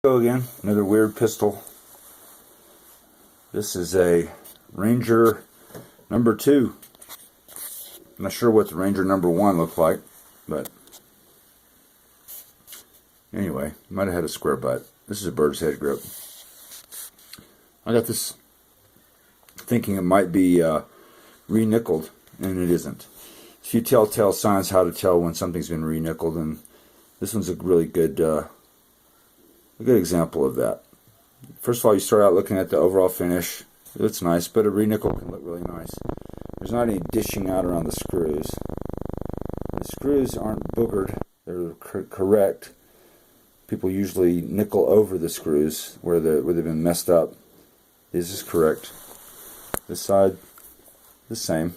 Go again, another weird pistol. This is a Ranger number 2. I'm not sure what the Ranger number 1 looked like, but anyway, might have had a square butt. This is a bird's head grip. I got this thinking it might be re-nickeled, and it isn't. A few telltale signs how to tell when something's been re-nickeled, and this one's a really good a good example of that. First of all, you start out looking at the overall finish. It looks nice, but a re-nickel can look really nice. There's not any dishing out around the screws. The screws aren't boogered. They're correct. People usually nickel over the screws where they've been messed up. This is correct. This side, the same.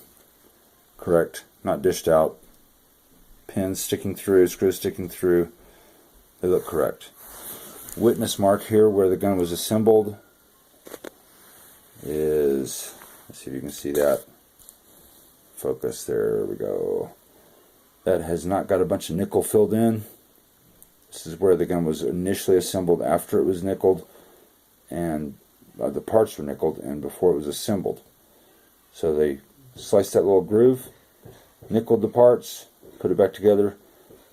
Correct. Not dished out. Pins sticking through, screws sticking through. They look correct. Witness mark here where the gun was assembled is, let's see if you can see that. Focus, there we go. That has not got a bunch of nickel filled in. This is where the gun was initially assembled after it was nickeled, and the parts were nickeled and before it was assembled. So they sliced that little groove, nickeled the parts, put it back together,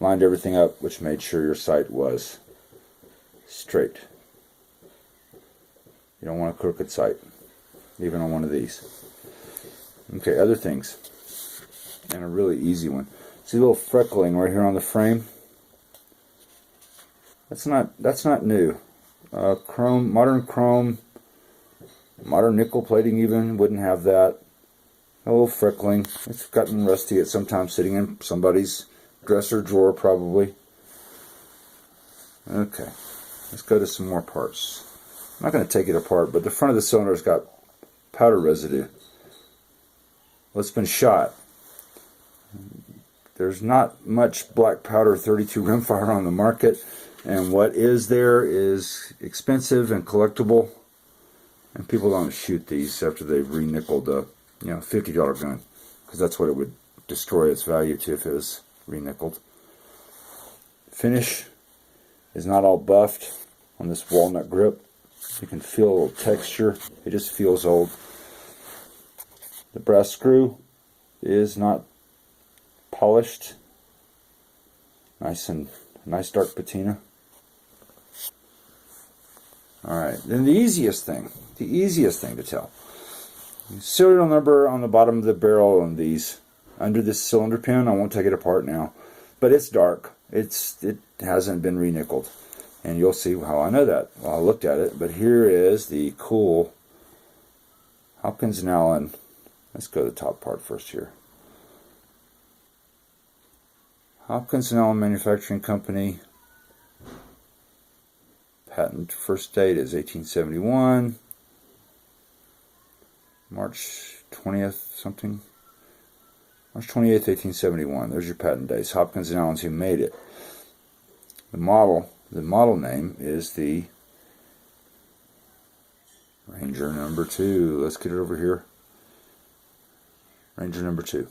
lined everything up, which made sure your sight was straight. You don't want a crooked sight, even on one of these. Okay, other things, and a really easy one. See a little freckling right here on the frame? That's not new. Modern chrome, modern nickel plating even wouldn't have that. A little freckling. It's gotten rusty at some time, sitting in somebody's dresser drawer probably. Okay. Let's go to some more parts. I'm not going to take it apart, but the front of the cylinder's got powder residue. Well, it's been shot. There's not much black powder 32 rimfire on the market, and what is there is expensive and collectible, and people don't shoot these after they've re-nickeled a $50 gun, because that's what it would destroy its value to if it was re-nickeled. Finish is not all buffed on this walnut grip. You can feel a little texture. It just feels old. The brass screw is not polished. Nice dark patina. Alright, then the easiest thing to tell. Serial number on the bottom of the barrel on these. Under this cylinder pin, I won't take it apart now, but it's dark. It hasn't been re-nickeled. And you'll see how I know that. Well, I looked at it, but here is the cool Hopkins & Allen. Let's go to the top part first here. Hopkins & Allen Manufacturing Company. Patent first date is 1871. March 20th something. March 28th, 1871. There's your patent dates. Hopkins & Allen's who made it. The model name is the Ranger number 2. Let's get it over here. Ranger number 2.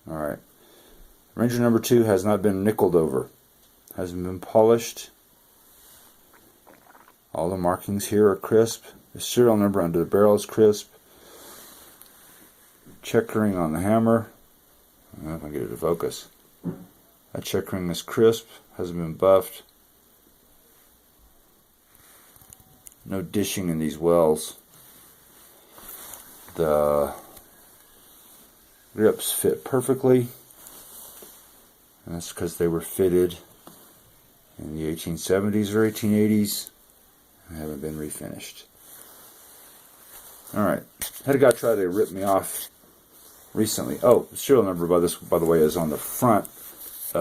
Alright. Ranger number 2 has not been nickeled over. Hasn't been polished. All the markings here are crisp. The serial number under the barrel is crisp. Checkering on the hammer. I don't know if I can get it to focus. That checkering is crisp, hasn't been buffed. No dishing in these wells. The grips fit perfectly, and that's because they were fitted in the 1870s or 1880s and haven't been refinished. Alright, had a guy try to rip me off recently. Oh, the serial number by the way is on the front